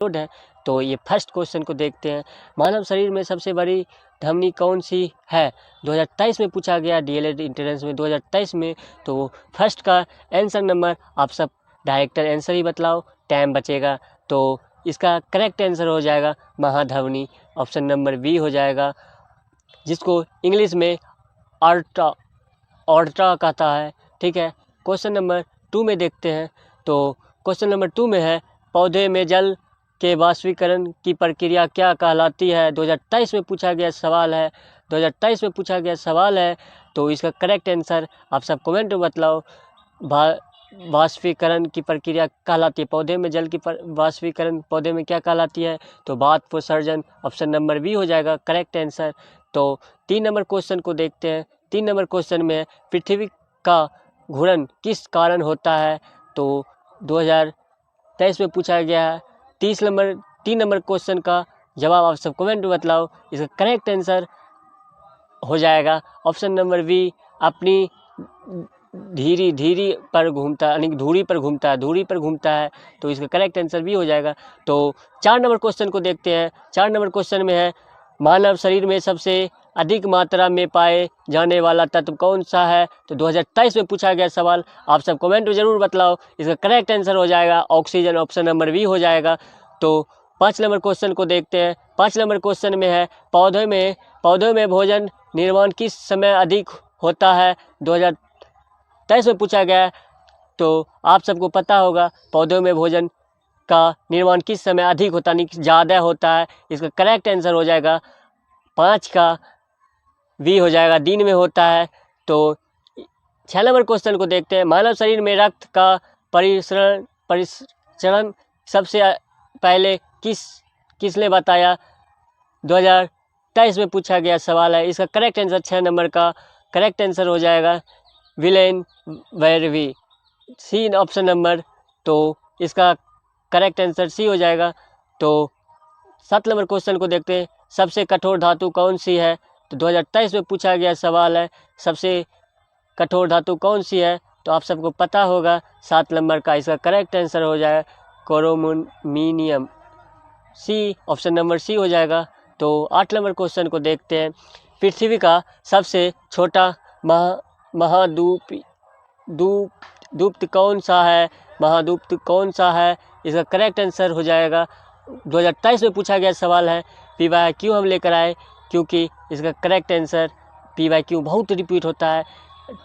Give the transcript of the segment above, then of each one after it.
Load है। तो ये फर्स्ट क्वेश्चन को देखते हैं। मानव शरीर में सबसे बड़ी धमनी कौन सी है? 2023 में पूछा गया डीएलएड एंट्रेंस में 2023 में। तो फर्स्ट का आंसर नंबर आप सब डायरेक्टर आंसर ही बतलाओ, टाइम बचेगा। तो इसका करेक्ट आंसर हो जाएगा महाधमनी, ऑप्शन नंबर बी हो जाएगा, जिसको इंग्लिश में ऑर्टा कहता है। ठीक है, क्वेश्चन नंबर 2 में देखते हैं। तो क्वेश्चन नंबर 2 में है, पौधे में जल के वाष्पीकरण की प्रक्रिया क्या कहलाती है? 2023 में पूछा गया सवाल है। 2023 में पूछा गया सवाल है। तो इसका करेक्ट आंसर आप सब कमेंट में बतलाओ। वाष्पीकरण की प्रक्रिया कहलाती है, पौधे में जल की वाष्पीकरण पौधे में क्या कहलाती है? तो वाष्पोत्सर्जन, ऑप्शन नंबर बी हो जाएगा करेक्ट आंसर। तो 3 नंबर क्वेश्चन को देखते हैं। 3 नंबर क्वेश्चन में पृथ्वी का घूर्णन किस कारण होता है? तो 2023 में पूछा गया है। 3 नंबर क्वेश्चन का जवाब आप सब कमेंट में बतलाओ। इसका करेक्ट आंसर हो जाएगा ऑप्शन नंबर बी, अपनी धीरी पर घूमता है, यानी धुरी पर घूमता है। तो इसका करेक्ट आंसर भी हो जाएगा। तो 4 नंबर क्वेश्चन को देखते हैं। 4 नंबर क्वेश्चन में है, मानव शरीर में सबसे अधिक मात्रा में पाए जाने वाला तत्व कौन सा है? तो 2023 में पूछा गया सवाल, आप सब कमेंट में ज़रूर बतलाओ। इसका करेक्ट आंसर हो जाएगा ऑक्सीजन, ऑप्शन नंबर बी हो जाएगा। तो 5 नंबर क्वेश्चन को देखते हैं। 5 नंबर क्वेश्चन में है, पौधों में भोजन निर्माण किस समय अधिक होता है? 2023 में पूछा गया है। तो आप सबको पता होगा पौधों में भोजन का निर्माण किस समय अधिक होता है, ज़्यादा होता है। इसका करेक्ट आंसर हो जाएगा 5 का वी हो जाएगा, दिन में होता है। तो 6 नंबर क्वेश्चन को देखते हैं। मानव शरीर में रक्त का परिसरण सबसे पहले किसने बताया? 2023 में पूछा गया सवाल है। इसका करेक्ट आंसर 6 नंबर का करेक्ट आंसर हो जाएगा विलेन वेरवी, सी ऑप्शन नंबर। तो इसका करेक्ट आंसर सी हो जाएगा। तो 7 नंबर क्वेश्चन को देखते हैं। सबसे कठोर धातु कौन सी है? तो 2023 में पूछा गया सवाल है, सबसे कठोर धातु कौन सी है? तो आप सबको पता होगा 7 नंबर का। इसका करेक्ट आंसर हो जाएगा क्रोमोनियम, सी ऑप्शन नंबर सी हो जाएगा। तो 8 नंबर क्वेश्चन को देखते हैं। पृथ्वी का सबसे छोटा महाद्वीप कौन सा है? महाद्वीप कौन सा है? इसका करेक्ट आंसर हो जाएगा, 2023 में पूछा गया सवाल है। PYQ हम लेकर आए, क्योंकि इसका करेक्ट आंसर PYQ बहुत रिपीट होता है।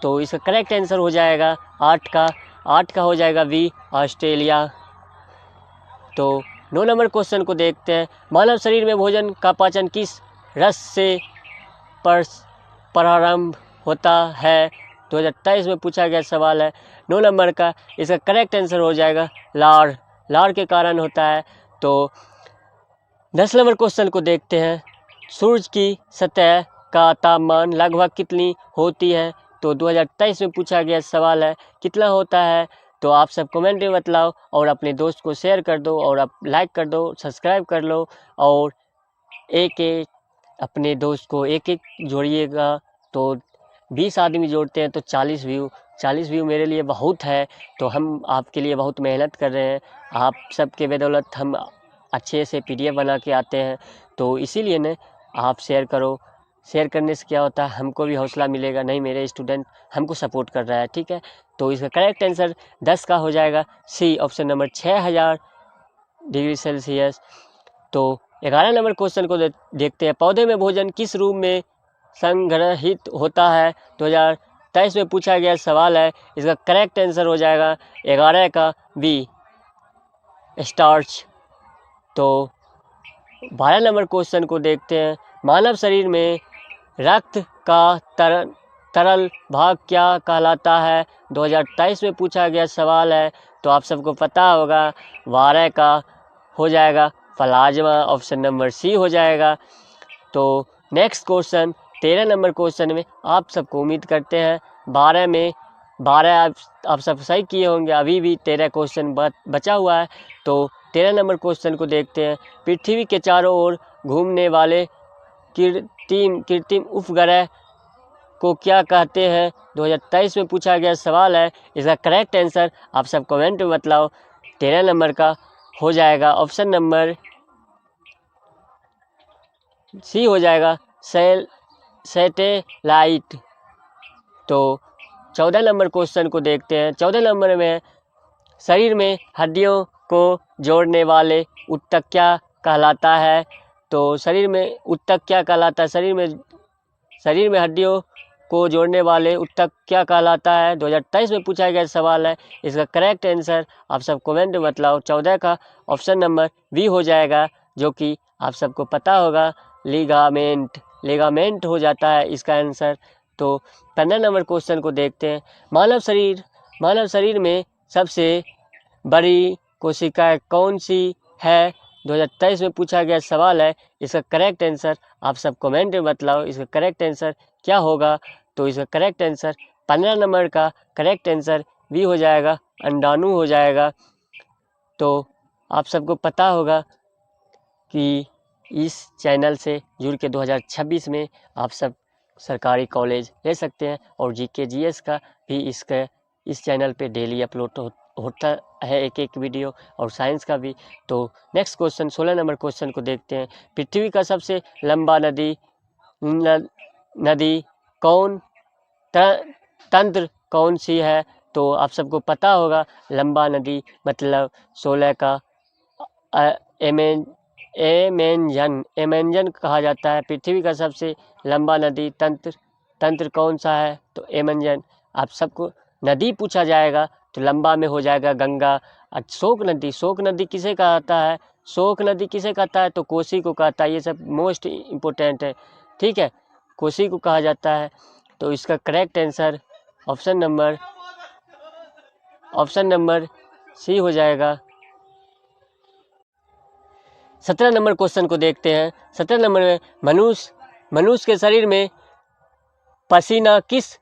तो इसका करेक्ट आंसर हो जाएगा 8 का हो जाएगा बी, ऑस्ट्रेलिया। तो 9 नंबर क्वेश्चन को देखते हैं। मानव शरीर में भोजन का पाचन किस रस से प्रारंभ होता है? 2023 में पूछा गया सवाल है। 9 नंबर का इसका करेक्ट आंसर हो जाएगा लार के कारण होता है। तो 10 नंबर क्वेश्चन को देखते हैं। सूरज की सतह का तापमान लगभग कितनी होती है? तो 2023 में पूछा गया सवाल है, कितना होता है? तो आप सब कमेंट में बतलाओ और अपने दोस्त को शेयर कर दो और आप लाइक कर दो, सब्सक्राइब कर लो और एक अपने दोस्त को एक जोड़िएगा। तो 20 आदमी जोड़ते हैं तो 40 व्यू मेरे लिए बहुत है। तो हम आपके लिए बहुत मेहनत कर रहे हैं। आप सबके बदौलत हम अच्छे से PDF बना के आते हैं। तो इसीलिए न आप शेयर करो। शेयर करने से क्या होता है, हमको भी हौसला मिलेगा, नहीं मेरे स्टूडेंट हमको सपोर्ट कर रहा है। ठीक है, तो इसका करेक्ट आंसर 10 का हो जाएगा C option number 6000 degree Celsius. तो 11 नंबर क्वेश्चन को देखते हैं। पौधे में भोजन किस रूप में संग्रहित होता है? 2023 में पूछा गया सवाल है। इसका करेक्ट आंसर हो जाएगा 11 का बी, स्टार्च। तो 12 नंबर क्वेश्चन को देखते हैं। मानव शरीर में रक्त का तरल भाग क्या कहलाता है? 2023 में पूछा गया सवाल है। तो आप सबको पता होगा 12 का हो जाएगा प्लाज्मा, ऑप्शन नंबर सी हो जाएगा। तो नेक्स्ट क्वेश्चन 13 नंबर क्वेश्चन में आप सबको उम्मीद करते हैं 12 आप सब सही किए होंगे। अभी भी 13 क्वेश्चन बचा हुआ है। तो 13 नंबर क्वेश्चन को देखते हैं। पृथ्वी के चारों ओर घूमने वाले कृत्रिम उपग्रह को क्या कहते हैं? 2023 में पूछा गया सवाल है। इसका करेक्ट आंसर आप सब कमेंट में बतलाओ। 13 नंबर का हो जाएगा ऑप्शन नंबर सी हो जाएगा सैटेलाइट। तो 14 नंबर क्वेश्चन को देखते हैं। 14 नंबर में शरीर में हड्डियों को जोड़ने वाले ऊतक क्या कहलाता है? तो शरीर में ऊतक क्या कहलाता है? शरीर में हड्डियों को जोड़ने वाले ऊतक क्या कहलाता है? 2023 में पूछा गया सवाल है। इसका करेक्ट आंसर आप सब कमेंट में बताओ। 14 का ऑप्शन नंबर बी हो जाएगा, जो कि आप सबको पता होगा लिगामेंट हो जाता है इसका आंसर। तो 15 नंबर क्वेश्चन को देखते हैं। मानव शरीर में सबसे बड़ी कोशिका कौन सी है? 2023 में पूछा गया सवाल है। इसका करेक्ट आंसर आप सब कमेंट में बतलाओ, इसका करेक्ट आंसर क्या होगा? तो इसका करेक्ट आंसर 15 नंबर का करेक्ट आंसर भी हो जाएगा, अंडाणु हो जाएगा। तो आप सबको पता होगा कि इस चैनल से जुड़ के 2026 में आप सब सरकारी कॉलेज ले सकते हैं, और जीके जीएस का भी इस चैनल पे डेली अपलोड होता है एक वीडियो, और साइंस का भी। तो नेक्स्ट क्वेश्चन 16 नंबर क्वेश्चन को देखते हैं। पृथ्वी का सबसे लंबा नदी कौन तंत्र कौन सी है? तो आप सबको पता होगा लंबा नदी मतलब 16 का एमेंजन कहा जाता है। पृथ्वी का सबसे लंबा नदी तंत्र कौन सा है? तो एमेंजन। आप सबको नदी पूछा जाएगा तो लंबा में हो जाएगा गंगा। शोक नदी किसे कहता है? शोक नदी किसे कहता है? तो कोसी को कहता है। ये सब मोस्ट इम्पोर्टेंट है, ठीक है, कोसी को कहा जाता है। तो इसका correct answer option number C हो जाएगा। 17 नंबर क्वेश्चन को देखते हैं। 17 नंबर में मनुष्य के शरीर में पसीना किस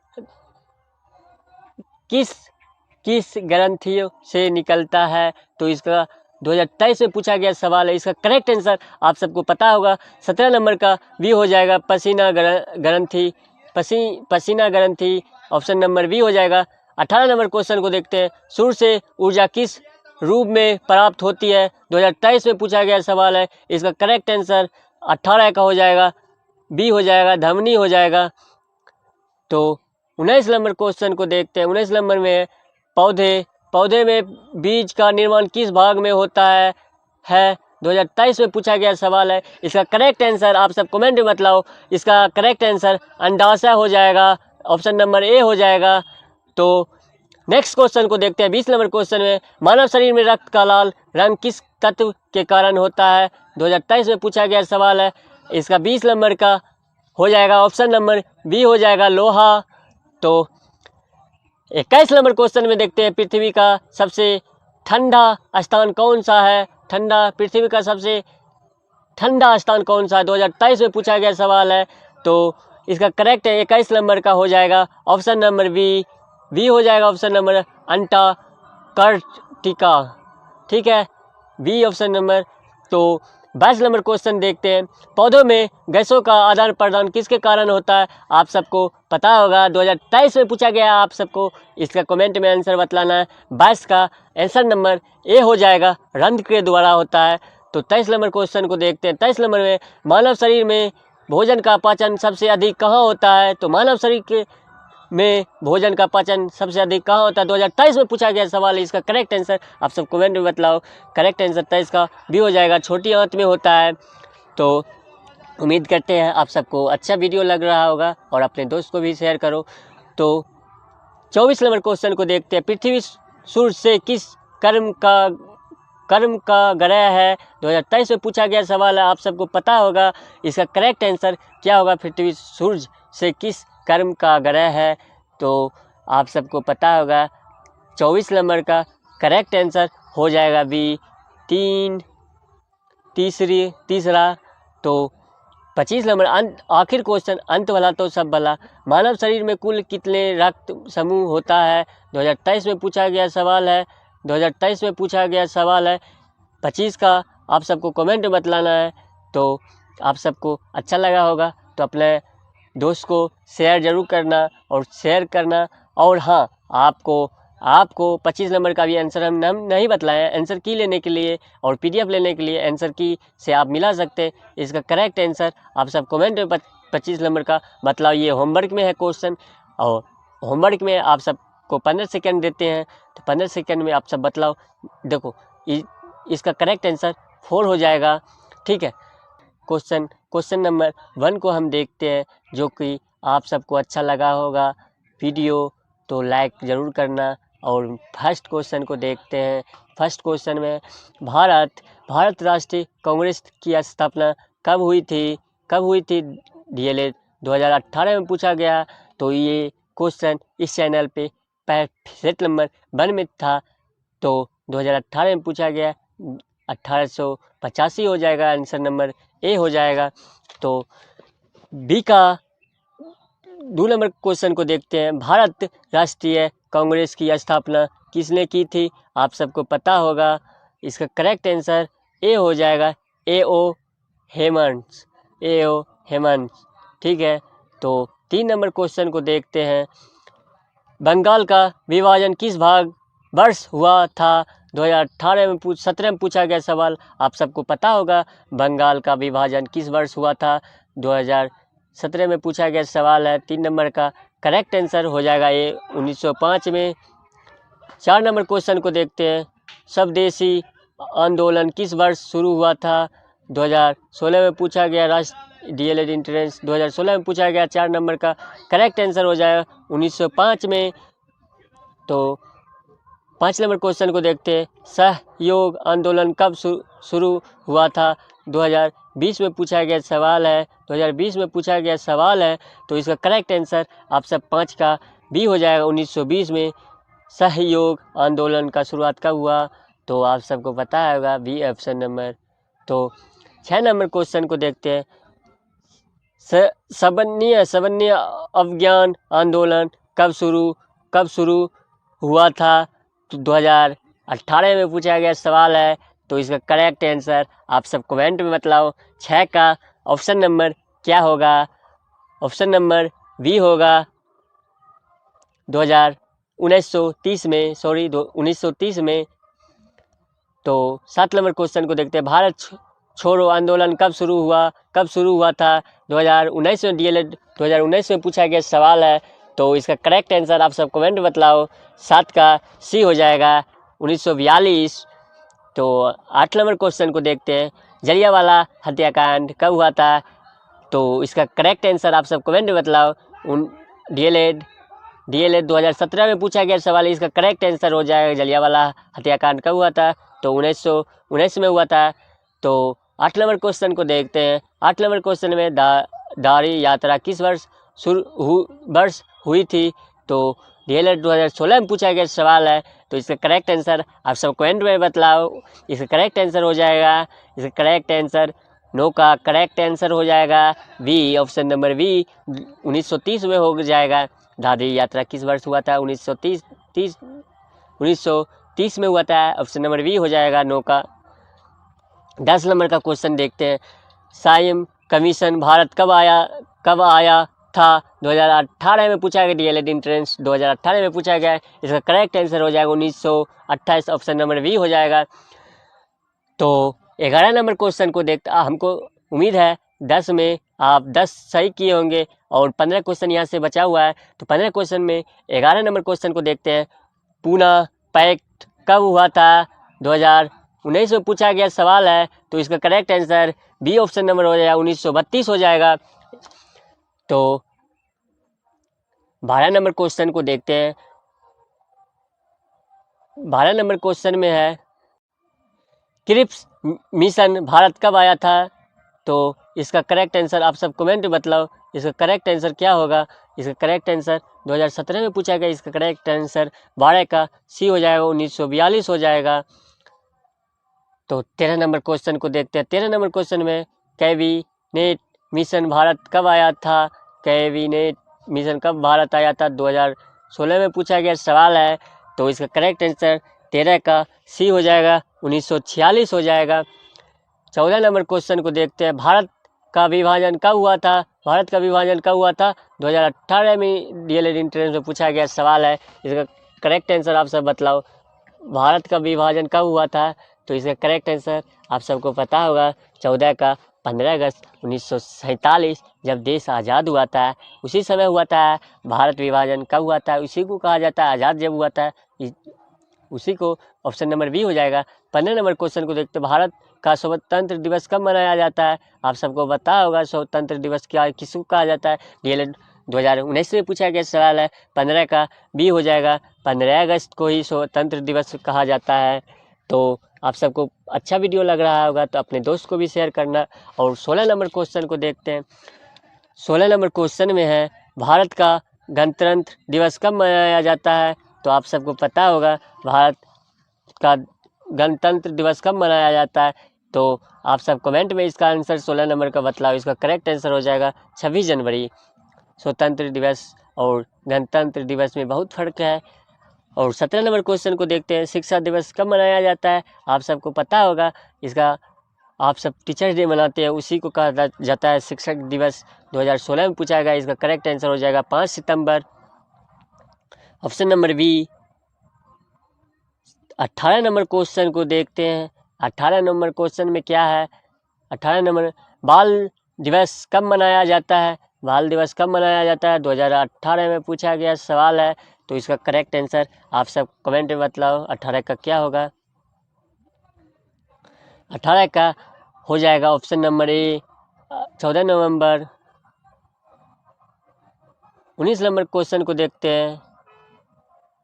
ग्रंथियों से निकलता है? तो इसका 2023 में पूछा गया सवाल है। इसका करेक्ट आंसर आप सबको पता होगा। 17 नंबर का भी हो जाएगा पसीना ग्रंथि, ऑप्शन नंबर बी हो जाएगा। 18 नंबर क्वेश्चन को देखते हैं। सूर्य से ऊर्जा किस रूप में प्राप्त होती है? 2023 में पूछा गया सवाल है। इसका करेक्ट आंसर 18 का हो जाएगा, बी हो जाएगा, ध्वनि हो जाएगा। तो 19 नंबर क्वेश्चन को देखते हैं। 19 नंबर में पौधे में बीज का निर्माण किस भाग में होता है 2023 में पूछा गया सवाल है। इसका करेक्ट आंसर आप सब कमेंट में बतलाओ। इसका करेक्ट आंसर अंडाशय हो जाएगा, ऑप्शन नंबर ए हो जाएगा। तो नेक्स्ट क्वेश्चन को देखते हैं। 20 नंबर क्वेश्चन में मानव शरीर में रक्त का लाल रंग किस तत्व के कारण होता है? 2023 में पूछा गया सवाल है। इसका 20 नंबर का हो जाएगा, ऑप्शन नंबर बी हो जाएगा, लोहा। तो 21 नंबर क्वेश्चन में देखते हैं। पृथ्वी का सबसे ठंडा स्थान कौन सा है? पृथ्वी का सबसे ठंडा स्थान कौन सा है? 2023 में पूछा गया सवाल है। तो इसका करेक्ट 21 नंबर का हो जाएगा, ऑप्शन नंबर बी हो जाएगा, ऑप्शन नंबर अंटार्कटिका, ठीक है, बी ऑप्शन नंबर। तो 22 नंबर क्वेश्चन देखते हैं। पौधों में गैसों का आदान प्रदान किसके कारण होता है? आप सबको पता होगा, 2023 में पूछा गया। आप सबको इसका कमेंट में आंसर बतलाना है। 22 का आंसर नंबर ए हो जाएगा, रंध्र के द्वारा होता है। तो 23 नंबर क्वेश्चन को देखते हैं। 23 नंबर में मानव शरीर में भोजन का पाचन सबसे अधिक कहाँ होता है? तो मानव शरीर में भोजन का पाचन सबसे अधिक कहाँ होता है? 2023 में पूछा गया सवाल है। इसका करेक्ट आंसर आप सब कमेंट में बतलाओ। करेक्ट आंसर 23 का भी हो जाएगा, छोटी आंत में होता है। तो उम्मीद करते हैं आप सबको अच्छा वीडियो लग रहा होगा, और अपने दोस्त को भी शेयर करो। तो 24 नंबर क्वेश्चन को देखते हैं। पृथ्वी सूर्य से किस कर्म का ग्रह है? 2023 में पूछा गया सवाल है। आप सबको पता होगा इसका करेक्ट आंसर क्या होगा। पृथ्वी सूर्य से किस कर्म का ग्रह है? तो आप सबको पता होगा 24 नंबर का करेक्ट आंसर हो जाएगा बी, तीसरा। तो 25 नंबर आखिर क्वेश्चन, अंत वाला तो सब भला। मानव शरीर में कुल कितने रक्त समूह होता है? 2023 में पूछा गया सवाल है। 2023 में पूछा गया सवाल है। 25 का आप सबको कमेंट में बतलाना है। तो आप सबको अच्छा लगा होगा तो अपने दोस्त को शेयर ज़रूर करना, और हाँ, आपको आपको 25 नंबर का भी आंसर हम नहीं बतलाएं। आंसर की लेने के लिए और पीडीएफ लेने के लिए आंसर की से आप मिला सकते हैं। इसका करेक्ट आंसर आप सब कमेंट में 25 नंबर का बतलाओ। ये होमवर्क में है क्वेश्चन, और होमवर्क में आप सबको 15 सेकेंड देते हैं, तो 15 सेकेंड में आप सब बतलाओ। देखो इसका करेक्ट आंसर 4 हो जाएगा। ठीक है, क्वेश्चन नंबर 1 को हम देखते हैं, जो कि आप सबको अच्छा लगा होगा वीडियो तो लाइक ज़रूर करना। और फर्स्ट क्वेश्चन को देखते हैं। फर्स्ट क्वेश्चन में भारत राष्ट्रीय कांग्रेस की स्थापना कब हुई थी? डीएलएड 2018 में पूछा गया। तो ये क्वेश्चन इस चैनल पे सेट नंबर 1 में था, तो 2018 में पूछा गया। 1885 हो जाएगा, आंसर नंबर ए हो जाएगा। तो बी का 2 नंबर क्वेश्चन को देखते हैं। भारत राष्ट्रीय कांग्रेस की स्थापना किसने की थी? आप सबको पता होगा। इसका करेक्ट आंसर ए हो जाएगा, ए.ओ. हेमंत। ठीक है, तो 3 नंबर क्वेश्चन को देखते हैं। बंगाल का विभाजन किस वर्ष हुआ था? 2018 में 17 में पूछा गया सवाल। आप सबको पता होगा बंगाल का विभाजन किस वर्ष हुआ था। 2017 में पूछा गया सवाल है। 3 नंबर का करेक्ट आंसर हो जाएगा ये 1905 में। 4 नंबर क्वेश्चन को देखते हैं। स्वदेशी आंदोलन किस वर्ष शुरू हुआ था? 2016 में पूछा गया। डीएलएड एंट्रेंस 2016 में पूछा गया। 4 नंबर का करेक्ट आंसर हो जाएगा 1905 में। तो 5 नंबर क्वेश्चन को देखते हैं। सहयोग आंदोलन कब शुरू हुआ था? 2020 में पूछा गया सवाल है। 2020 में पूछा गया सवाल है, तो इसका करेक्ट आंसर आप सब 5 का बी हो जाएगा। 1920 में सहयोग आंदोलन का शुरुआत कब हुआ? तो आप सबको पता होगा बी ऑप्शन नंबर। तो 6 नंबर क्वेश्चन को देखते हैं। सवर्णीय अभियान आंदोलन कब शुरू हुआ था? तो 2018 में पूछा गया सवाल है, तो इसका करेक्ट आंसर आप सब कमेंट में बतलाओ। 6 का ऑप्शन नंबर क्या होगा? ऑप्शन नंबर बी होगा। 1930 में, 1930 में। तो 7 नंबर क्वेश्चन को देखते हैं। भारत छोड़ो आंदोलन कब शुरू हुआ था? 2019 में। डीएलएड 2019 में पूछा गया सवाल है, तो इसका करेक्ट आंसर आप सब कमेंट में बतलाओ। 7 का सी हो जाएगा, 1942। तो 8 नंबर क्वेश्चन को देखते हैं। जलियांवाला हत्याकांड कब हुआ था? तो इसका करेक्ट आंसर आप सब कमेंट में बतलाओ। डीएलएड 2017 में पूछा गया सवाल है, इसका करेक्ट आंसर हो जाएगा जलियांवाला हत्याकांड कब हुआ था? तो 1919 में हुआ था। तो 8 नंबर क्वेश्चन को देखते हैं। 8 नंबर क्वेश्चन में दारी यात्रा किस वर्ष हुई थी? तो डीएलएड 2016 में पूछा गया सवाल है, तो इसका करेक्ट आंसर आप सब कमेंट में बतलाओ। इसका करेक्ट आंसर हो जाएगा, इसका करेक्ट आंसर नो का करेक्ट आंसर हो जाएगा बी, ऑप्शन नंबर बी, 1930 में हो जाएगा। दादरी यात्रा किस वर्ष हुआ था? 1930 में हुआ था। ऑप्शन नंबर बी हो जाएगा नो का। 10 नंबर का क्वेश्चन देखते हैं। साइम कमीशन भारत कब आया था? 2018 में पूछा गया। डीएलएड एंट्रेंस 2018 में पूछा गया। इसका करेक्ट आंसर हो जाएगा 1928, ऑप्शन नंबर बी हो जाएगा। तो 11 नंबर क्वेश्चन को हमको उम्मीद है 10 में आप 10 सही किए होंगे और 15 क्वेश्चन यहाँ से बचा हुआ है। तो 15 क्वेश्चन में 11 नंबर क्वेश्चन को देखते हैं। पूना पैक्ट कब हुआ था? 2019 में पूछा गया सवाल है, तो इसका correct answer B, option number हो जाएगा 1932 हो जाएगा। तो 12 नंबर क्वेश्चन को देखते हैं। 12 नंबर क्वेश्चन में है क्रिप्स मिशन भारत कब आया था? तो इसका करेक्ट आंसर आप सब कमेंट में बतलाओ। इसका करेक्ट आंसर क्या होगा? इसका करेक्ट आंसर 2017 में पूछा गया। इसका करेक्ट आंसर 12 का सी हो जाएगा, 1942 हो जाएगा। तो 13 नंबर क्वेश्चन को देखते हैं। 13 नंबर क्वेश्चन में कैबिनेट मिशन भारत कब आया था? कैबिनेट मिशन कब भारत आया था? 2016 में पूछा गया सवाल है, तो इसका करेक्ट आंसर 13 का सी हो जाएगा, 1946 हो जाएगा। 14 नंबर क्वेश्चन को देखते हैं। भारत का विभाजन कब हुआ था? भारत का विभाजन कब हुआ था? 2018 में डीएलएड एंट्रेंस में पूछा गया सवाल है। इसका करेक्ट आंसर आप सब बतलाओ। भारत का विभाजन कब हुआ था? तो इसका करेक्ट आंसर आप सबको पता होगा 15 अगस्त 1947 जब देश आज़ाद हुआ था, उसी समय हुआ था। भारत विभाजन कब हुआ था? उसी को कहा जाता है आज़ाद जब हुआ था, उसी को ऑप्शन नंबर बी हो जाएगा। 15 नंबर क्वेश्चन को देखते, भारत का स्वतंत्र दिवस कब मनाया जाता है? आप सबको पता होगा स्वतंत्र दिवस क्या किसको कहा जाता है? डीएलएड 2019 में पूछा गया सवाल है। 15 का बी हो जाएगा। 15 अगस्त को ही स्वतंत्र दिवस कहा जाता है। तो आप सबको अच्छा वीडियो लग रहा होगा तो अपने दोस्त को भी शेयर करना। और 16 नंबर क्वेश्चन को देखते हैं। 16 नंबर क्वेश्चन में है, भारत का गणतंत्र दिवस कब मनाया जाता है? तो आप सबको पता होगा भारत का गणतंत्र दिवस कब मनाया जाता है। तो आप सब कमेंट में इसका आंसर 16 नंबर का बतलाओ। इसका करेक्ट आंसर हो जाएगा 26 जनवरी। स्वतंत्र दिवस और गणतंत्र दिवस में बहुत फर्क है। और 17 नंबर क्वेश्चन को देखते हैं, शिक्षा दिवस कब मनाया जाता है? आप सबको पता होगा, इसका आप सब टीचर्स डे मनाते हैं, उसी को कहा जाता है शिक्षक दिवस। 2016 में पूछा गया। इसका करेक्ट आंसर हो जाएगा 5 सितंबर। Option number B. 18 number question को देखते हैं। 18 नंबर क्वेश्चन में क्या है? 18 नंबर, बाल दिवस कब मनाया जाता है? बाल दिवस कब मनाया जाता है? 2018 में पूछा गया सवाल है। तो इसका करेक्ट आंसर आप सब कमेंट में बतलाओ 18 का क्या होगा। 18 का हो जाएगा option number A 14 November. 19 number question को देखते हैं,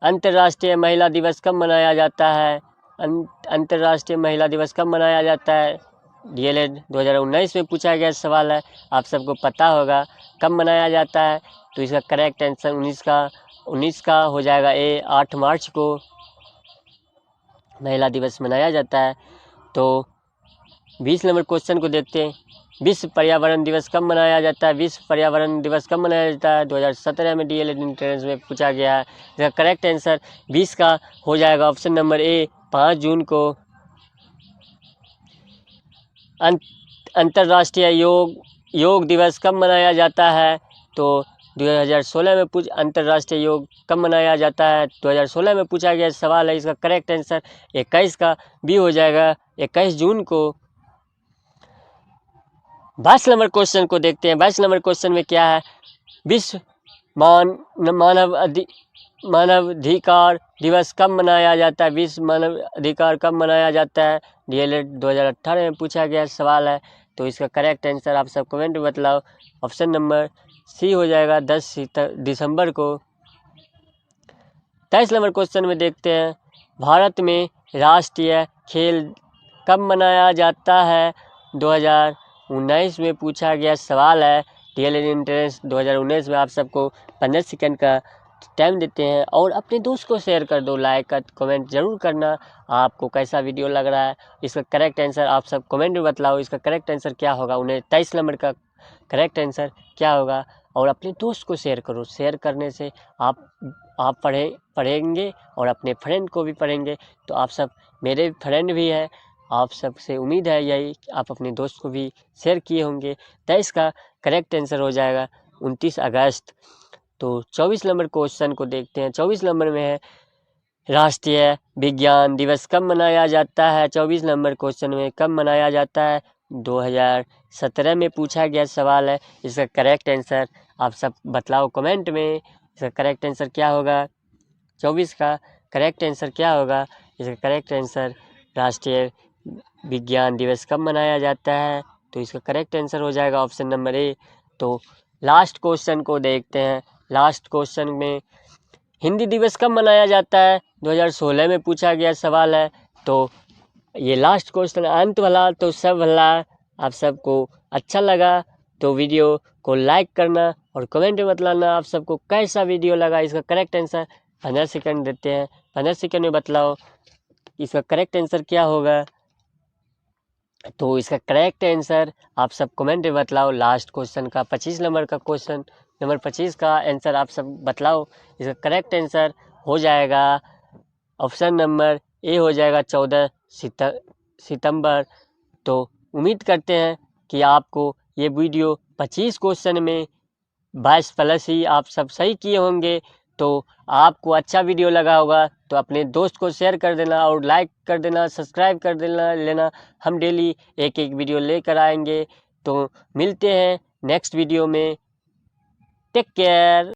अंतर्राष्ट्रीय महिला दिवस कब मनाया जाता है? अंतर्राष्ट्रीय महिला दिवस कब मनाया जाता है? डीएलएड 2019 में पूछा गया सवाल है। आप सबको पता होगा कब मनाया जाता है। तो इसका करेक्ट आंसर 19 का हो जाएगा ए 8 मार्च को महिला दिवस मनाया जाता है। तो 20 नंबर क्वेश्चन को देखते हैं, विश्व पर्यावरण दिवस कब मनाया जाता है? विश्व पर्यावरण दिवस कब मनाया जाता है? 2017 में डीएलएड एंट्रेंस में पूछा गया है। इसका करेक्ट आंसर 20 का हो जाएगा ऑप्शन नंबर ए 5 जून को। अंतर्राष्ट्रीय योग दिवस कब मनाया जाता है? तो 2016 में अंतर्राष्ट्रीय योग कब मनाया जाता है? 2016 में पूछा गया सवाल है। इसका करेक्ट आंसर 21 का बी हो जाएगा, 21 जून को। 22 नंबर क्वेश्चन को देखते हैं। 22 नंबर क्वेश्चन में क्या है? विश्व मानवाधिकार दिवस कब मनाया जाता है? विश्व मानवाधिकार कब मनाया जाता है? डीएलएड 2018 में पूछा गया सवाल है। तो इसका करेक्ट आंसर आप सब कमेंट में बतलाओ। ऑप्शन नंबर सी हो जाएगा 10 दिसंबर को। 23 नंबर क्वेश्चन में देखते हैं, भारत में राष्ट्रीय खेल कब मनाया जाता है? 2019 में पूछा गया सवाल है। डीएलएड एंट्रेंस 2019 में आप सबको 15 सेकंड का टाइम देते हैं और अपने दोस्त को शेयर कर दो। लाइक कमेंट जरूर करना आपको कैसा वीडियो लग रहा है। इसका करेक्ट आंसर आप सब कमेंट में बतलाओ। इसका करेक्ट आंसर क्या होगा? 23 नंबर का करेक्ट आंसर क्या होगा? और अपने दोस्त को शेयर करो। शेयर करने से आप पढ़ेंगे और अपने फ्रेंड को भी पढ़ेंगे। तो आप सब मेरे फ्रेंड भी हैं, आप सब से उम्मीद है यही आप अपने दोस्त को भी शेयर किए होंगे। 23 का करेक्ट आंसर हो जाएगा 29 अगस्त। तो 24 नंबर क्वेश्चन को देखते हैं। 24 नंबर में है, राष्ट्रीय विज्ञान दिवस कब मनाया जाता है? 24 नंबर क्वेश्चन में कब मनाया जाता है? 2017 में पूछा गया सवाल है। इसका करेक्ट आंसर आप सब बतलाओ कमेंट में। इसका करेक्ट आंसर क्या होगा? 24 का करेक्ट आंसर क्या होगा? इसका करेक्ट आंसर राष्ट्रीय विज्ञान दिवस कब मनाया जाता है? तो इसका करेक्ट आंसर हो जाएगा ऑप्शन नंबर ए। तो लास्ट क्वेश्चन को देखते हैं। लास्ट क्वेश्चन में हिंदी दिवस कब मनाया जाता है? 2016 में पूछा गया सवाल है। तो ये लास्ट क्वेश्चन अंत भला तो सब भला। आप सबको अच्छा लगा तो वीडियो को लाइक करना और कमेंट में बतलाना आप सबको कैसा वीडियो लगा। इसका करेक्ट आंसर 15 सेकंड देते हैं। 15 सेकंड में बतलाओ इसका करेक्ट आंसर क्या होगा। तो इसका करेक्ट आंसर आप सब कमेंट में बतलाओ। लास्ट क्वेश्चन का 25 नंबर का क्वेश्चन नंबर 25 का आंसर आप सब बतलाओ। इसका करेक्ट आंसर हो जाएगा ऑप्शन नंबर ए हो जाएगा 14 सितंबर। तो उम्मीद करते हैं कि आपको ये वीडियो 25 क्वेश्चन में 22 प्लस ही आप सब सही किए होंगे। तो आपको अच्छा वीडियो लगा होगा तो अपने दोस्त को शेयर कर देना और लाइक कर देना, सब्सक्राइब कर लेना। हम डेली एक एक वीडियो लेकर आएंगे। तो मिलते हैं नेक्स्ट वीडियो में। Take care.